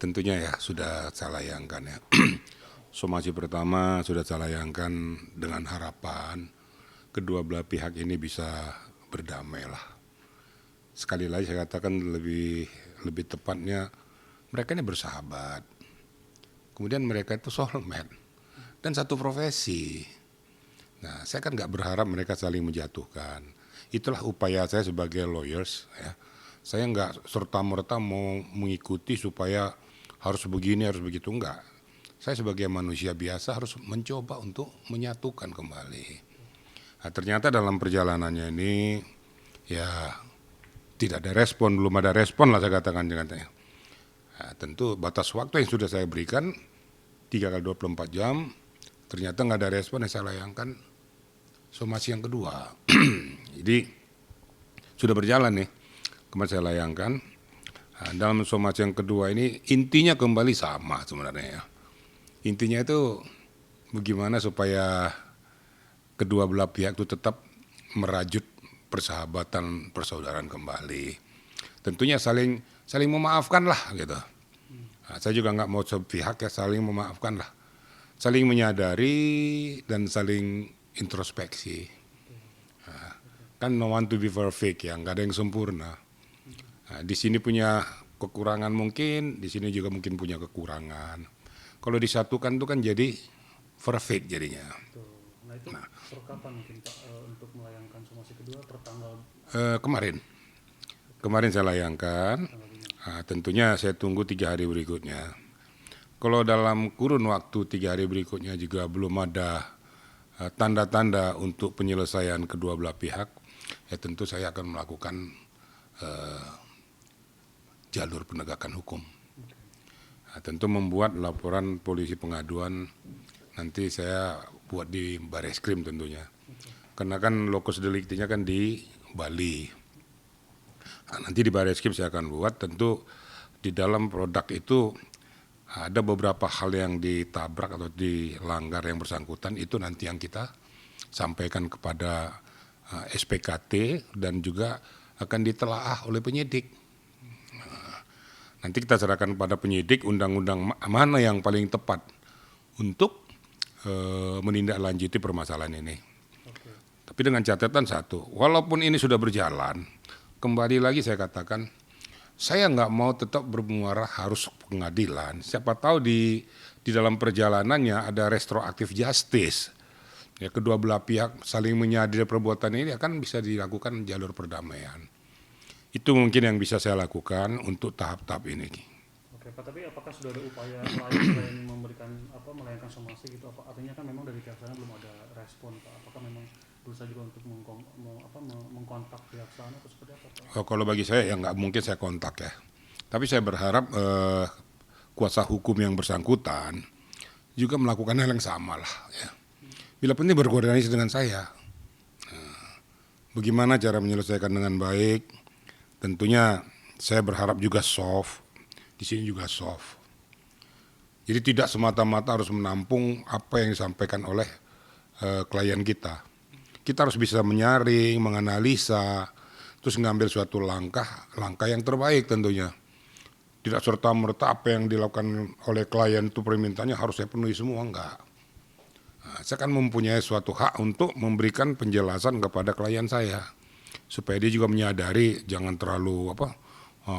Tentunya ya sudah saya layangkan ya. Somasi pertama sudah saya layangkan dengan harapan kedua belah pihak ini bisa berdamai lah. Sekali lagi saya katakan lebih tepatnya mereka ini bersahabat. Kemudian mereka itu soulmate dan satu profesi. Nah, saya kan nggak berharap mereka saling menjatuhkan. Itulah upaya saya sebagai lawyers ya. Saya nggak serta-merta mau mengikuti supaya harus begini, harus begitu, enggak. Saya sebagai manusia biasa harus mencoba untuk menyatukan kembali. Nah, ternyata dalam perjalanannya ini ya tidak ada respon, belum ada respon lah saya katakan katanya. Nah, tentu batas waktu yang sudah saya berikan 3 kali 24 jam, ternyata nggak ada respon yang saya layangkan somasi yang kedua. Jadi sudah berjalan nih, kemarin saya layangkan. Nah, dalam somasi yang kedua ini intinya kembali sama sebenarnya ya. Intinya itu bagaimana supaya kedua belah pihak itu tetap merajut persahabatan, persaudaraan kembali. Tentunya saling memaafkan lah gitu. Nah, saya juga nggak mau sepihak ya, saling memaafkan lah. Saling menyadari dan saling introspeksi. Nah, kan no one to be perfect ya, nggak ada yang sempurna. Nah, di sini punya kekurangan mungkin, di sini juga mungkin punya kekurangan. Kalau disatukan itu kan jadi perfect jadinya. Nah itu per kapan mungkin Pak untuk melayangkan somasi kedua per tanggal Kemarin saya layangkan. Nah, tentunya saya tunggu 3 hari berikutnya. Kalau dalam kurun waktu 3 hari berikutnya juga belum ada tanda-tanda untuk penyelesaian kedua belah pihak, ya tentu saya akan melakukan jalur penegakan hukum. Nah, tentu membuat laporan polisi pengaduan nanti saya buat di Bareskrim tentunya. Karena kan lokus deliktinya kan di Bali. Nah, nanti di Bareskrim saya akan buat, tentu di dalam produk itu ada beberapa hal yang ditabrak atau dilanggar yang bersangkutan, itu nanti yang kita sampaikan kepada SPKT dan juga akan ditelaah oleh penyidik. Nanti kita serahkan pada penyidik undang-undang mana yang paling tepat untuk menindaklanjuti permasalahan ini. Tapi dengan catatan satu, walaupun ini sudah berjalan, kembali lagi saya katakan, saya nggak mau tetap bermuara harus pengadilan. Siapa tahu di dalam perjalanannya ada restoratif justice. Ya, kedua belah pihak saling menyadari perbuatan ini akan bisa dilakukan jalur perdamaian. Itu mungkin yang bisa saya lakukan untuk tahap-tahap ini. Oke Pak, tapi apakah sudah ada upaya lain selain melayangkan somasi gitu? Artinya kan memang dari pihak sana belum ada respon Pak. Apakah memang berusaha juga untuk mengkontak pihak sana atau seperti apa Pak? Kalau bagi saya ya nggak mungkin saya kontak ya. Tapi saya berharap kuasa hukum yang bersangkutan juga melakukan hal yang sama lah ya. Bila penting berkoordinasi dengan saya. Bagaimana cara menyelesaikan dengan baik? Tentunya saya berharap juga soft, di sini juga soft. Jadi tidak semata-mata harus menampung apa yang disampaikan oleh klien kita. Kita harus bisa menyaring, menganalisa, terus mengambil suatu langkah yang terbaik tentunya. Tidak serta-merta apa yang dilakukan oleh klien itu permintaannya harus saya penuhi semua, enggak. Nah, saya kan mempunyai suatu hak untuk memberikan penjelasan kepada klien saya, supaya dia juga menyadari jangan terlalu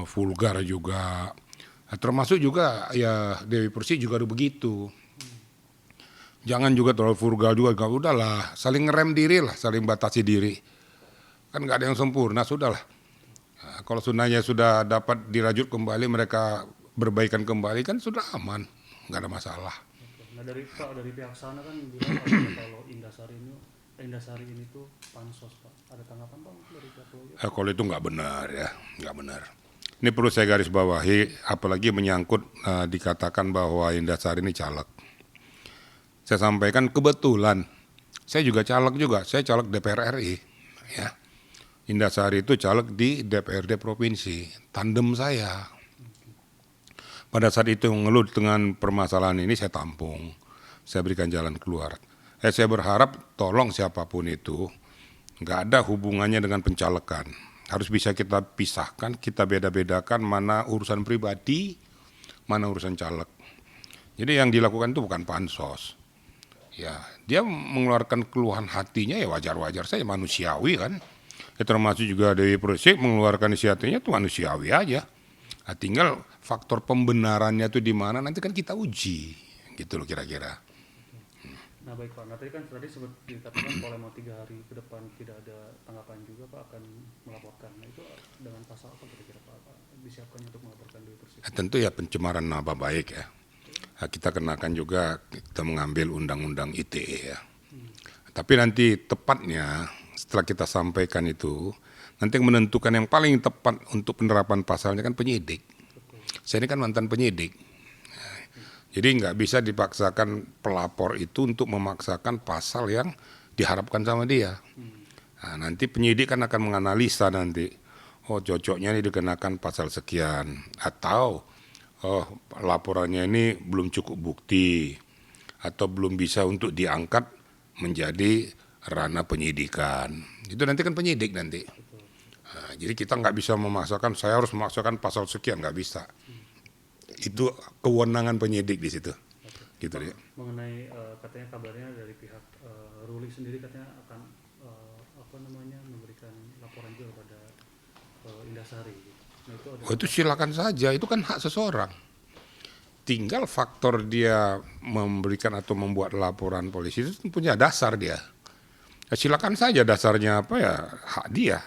vulgar juga. Nah, termasuk juga ya Dewi Persik juga ada begitu. Jangan juga terlalu vulgar juga, gak udahlah, saling ngerem diri lah, saling batasi diri. Kan nggak ada yang sempurna, sudahlah. Nah, kalau sunahnya sudah dapat dirajut kembali, mereka berbaikan kembali kan sudah aman, nggak ada masalah. Nah dari pihak sana kan bilang kalau Indasari ini tuh pansos Pak. Ada tanggapan Pak dari pihak lawyer? Kalau itu nggak benar ya, nggak benar. Ini perlu saya garis bawahi, apalagi menyangkut dikatakan bahwa Indasari ini caleg. Saya sampaikan kebetulan, saya juga caleg juga, saya caleg DPR RI. Ya. Indasari itu caleg di DPRD provinsi, tandem saya. Pada saat itu mengeluh dengan permasalahan ini saya tampung, saya berikan jalan keluar. Saya berharap tolong siapapun itu, nggak ada hubungannya dengan pencalekan. Harus bisa kita pisahkan, kita beda-bedakan mana urusan pribadi, mana urusan caleg. Jadi yang dilakukan itu bukan pansos. Ya, dia mengeluarkan keluhan hatinya ya wajar-wajar saja, manusiawi kan. Ya, termasuk juga Dewi Persik mengeluarkan isi hatinya itu manusiawi aja. Nah, tinggal faktor pembenarannya itu di mana nanti kan kita uji, gitu loh kira-kira. Nah baik Pak, nah tadi seperti dikatakan kalau mau 3 hari ke depan tidak ada tanggapan juga Pak akan melaporkan. Nah itu dengan pasal apa kira-kira Pak disiapkan untuk melaporkan Dewi Persik? Tentu ya pencemaran nama baik ya. Nah, kita kenakan juga, kita mengambil undang-undang ITE ya. Tapi nanti tepatnya setelah kita sampaikan itu, nanti yang menentukan yang paling tepat untuk penerapan pasalnya kan penyidik. Saya ini kan mantan penyidik. Jadi nggak bisa dipaksakan pelapor itu untuk memaksakan pasal yang diharapkan sama dia. Nah, nanti penyidik kan akan menganalisa nanti, oh cocoknya ini dikenakan pasal sekian, atau oh laporannya ini belum cukup bukti, atau belum bisa untuk diangkat menjadi ranah penyidikan. Itu nanti kan penyidik nanti. Nah, jadi kita nggak bisa memaksakan, saya harus memaksakan pasal sekian, nggak bisa. Itu kewenangan penyidik di situ. Gitu ya. Mengenai katanya kabarnya dari pihak Ruli sendiri katanya akan memberikan laporan juga kepada Indasari. Nah, itu ada Itu silakan saja, itu kan hak seseorang. Tinggal faktor dia memberikan atau membuat laporan polisi itu punya dasar dia. Ya, silakan saja dasarnya apa ya, hak dia.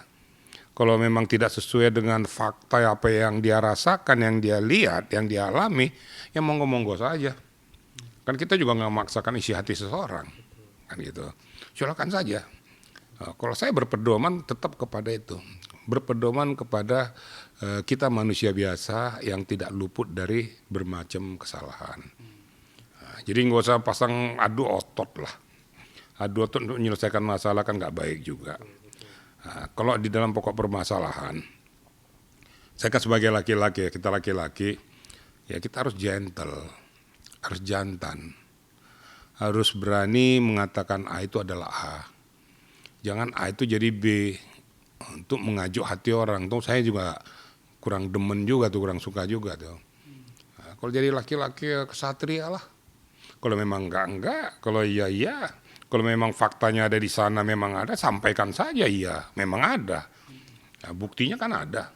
Kalau memang tidak sesuai dengan fakta apa yang dia rasakan, yang dia lihat, yang dia alami, ya monggo-monggo saja. Kan kita juga nggak memaksakan isi hati seseorang, kan gitu. Silakan saja. Nah, kalau saya berpedoman tetap kepada itu, berpedoman kepada kita manusia biasa yang tidak luput dari bermacam kesalahan. Nah, jadi nggak usah pasang adu otot lah. Adu otot untuk menyelesaikan masalah kan nggak baik juga. Nah, kalau di dalam pokok permasalahan, saya kan sebagai laki-laki, kita laki-laki, ya kita harus gentle, harus jantan, harus berani mengatakan A itu adalah A. Jangan A itu jadi B untuk mengajuk hati orang. Tuh saya juga kurang demen juga tuh, kurang suka juga tuh. Nah, kalau jadi laki-laki ya kesatria lah. Kalau memang enggak, kalau iya. Kalau memang faktanya ada di sana, memang ada, sampaikan saja iya, memang ada. Nah, buktinya kan ada.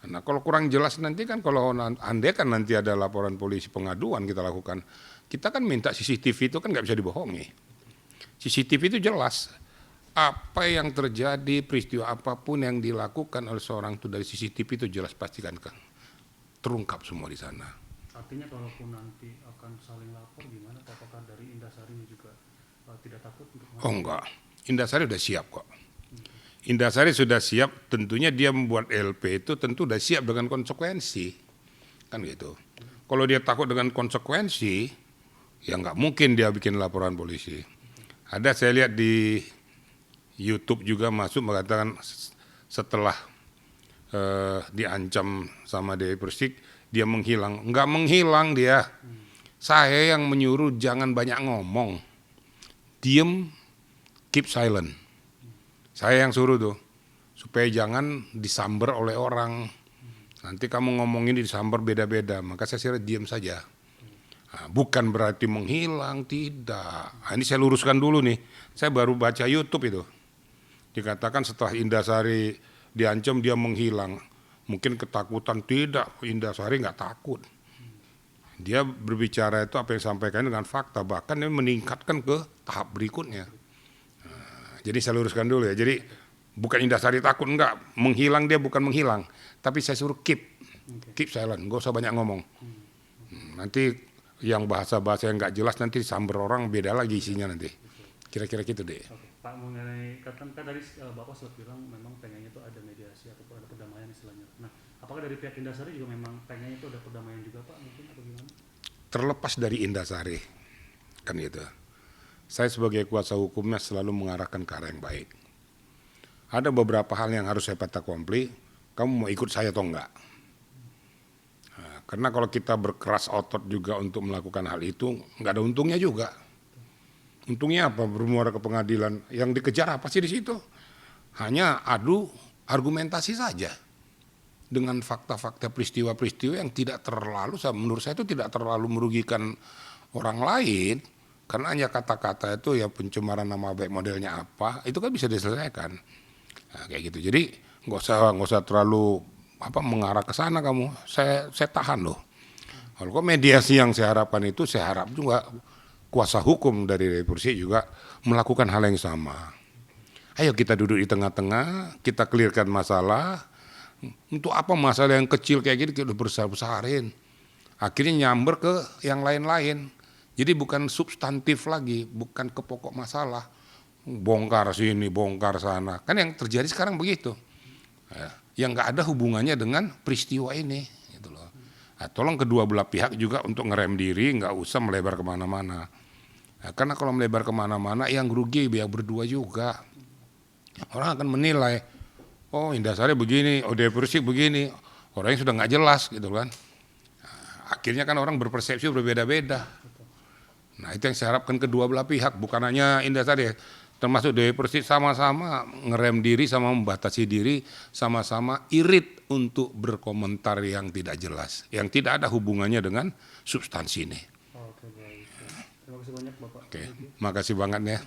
Nah, kalau kurang jelas nanti kan, kalau andai kan nanti ada laporan polisi pengaduan kita lakukan, kita kan minta CCTV itu kan nggak bisa dibohongi. CCTV itu jelas. Apa yang terjadi, peristiwa apapun yang dilakukan oleh seorang itu dari CCTV itu jelas pastikan kan terungkap semua di sana. artinya kalaupun nanti akan saling lapor gimana Pak? Apakah dari Indasari juga tidak takut untuk Oh enggak, Indasari udah siap kok. Indasari sudah siap, tentunya dia membuat LP itu tentu udah siap dengan konsekuensi, kan gitu. Kalau dia takut dengan konsekuensi, ya nggak mungkin dia bikin laporan polisi. Ada saya lihat di YouTube juga masuk mengatakan setelah diancam sama Dewi Persik, dia menghilang. Nggak menghilang dia. Saya yang menyuruh jangan banyak ngomong. Diem, keep silent. Saya yang suruh tuh, supaya jangan disamber oleh orang. Nanti kamu ngomongin disamber beda-beda, maka saya suruh diem saja. Nah, bukan berarti menghilang, tidak. Nah, ini saya luruskan dulu nih, saya baru baca YouTube itu. Dikatakan setelah Indasari diancam dia menghilang. Mungkin ketakutan, tidak, Indasari nggak takut. Dia berbicara itu apa yang disampaikan dengan fakta, bahkan dia meningkatkan ke tahap berikutnya. Nah, jadi saya luruskan dulu ya. Jadi bukan Indasari takut, enggak, menghilang dia bukan menghilang, tapi saya suruh keep silent, nggak usah banyak ngomong. Nanti yang bahasa-bahasa yang nggak jelas nanti disamber orang beda lagi isinya nanti. Kira-kira gitu deh. Oke. Pak, mengenai kan tadi Bapak sempat bilang memang pengennya itu ada mediasi ataupun ada perdamaian istilahnya. Nah, apakah dari pihak Indasari juga memang pengennya itu ada perdamaian juga Pak mungkin atau gimana? Terlepas dari Indasari, kan gitu. Saya sebagai kuasa hukumnya selalu mengarahkan ke arah yang baik. Ada beberapa hal yang harus saya patah kompli, kamu mau ikut saya atau enggak? Nah, karena kalau kita berkeras otot juga untuk melakukan hal itu, enggak ada untungnya juga. Untungnya apa? Bermuara ke pengadilan. Yang dikejar apa sih di situ? Hanya adu argumentasi saja. dengan fakta-fakta peristiwa-peristiwa yang tidak terlalu, menurut saya itu tidak terlalu merugikan orang lain, karena hanya kata-kata itu ya pencemaran nama baik modelnya apa, itu kan bisa diselesaikan. Nah, kayak gitu. Jadi nggak usah terlalu mengarah ke sana kamu. Saya tahan loh. Kalau kok mediasi yang saya harapkan itu, saya harap juga kuasa hukum dari Persik juga melakukan hal yang sama. Ayo kita duduk di tengah-tengah, kita clearkan masalah. Untuk apa masalah yang kecil kayak gini kita besar-besarin. Akhirnya nyamber ke yang lain-lain. Jadi bukan substantif lagi, bukan ke pokok masalah. Bongkar sini, bongkar sana. Kan yang terjadi sekarang begitu. Yang nggak ada hubungannya dengan peristiwa ini. Gitu loh. Nah, tolong kedua belah pihak juga untuk ngerem diri, nggak usah melebar kemana-mana. Nah, karena kalau melebar kemana-mana yang rugi biar berdua juga. Orang akan menilai, oh Indahsari begini, oh Dewi Persik begini, orangnya sudah nggak jelas gitu kan. Nah, akhirnya kan orang berpersepsi berbeda-beda. Nah itu yang saya harapkan kedua belah pihak, bukan hanya Indahsari, termasuk Dewi Persik sama-sama ngerem diri, sama membatasi diri, sama-sama irit untuk berkomentar yang tidak jelas, yang tidak ada hubungannya dengan substansi ini. Oke, baik. Terima kasih banyak Bapak. Oke, makasih banget ya.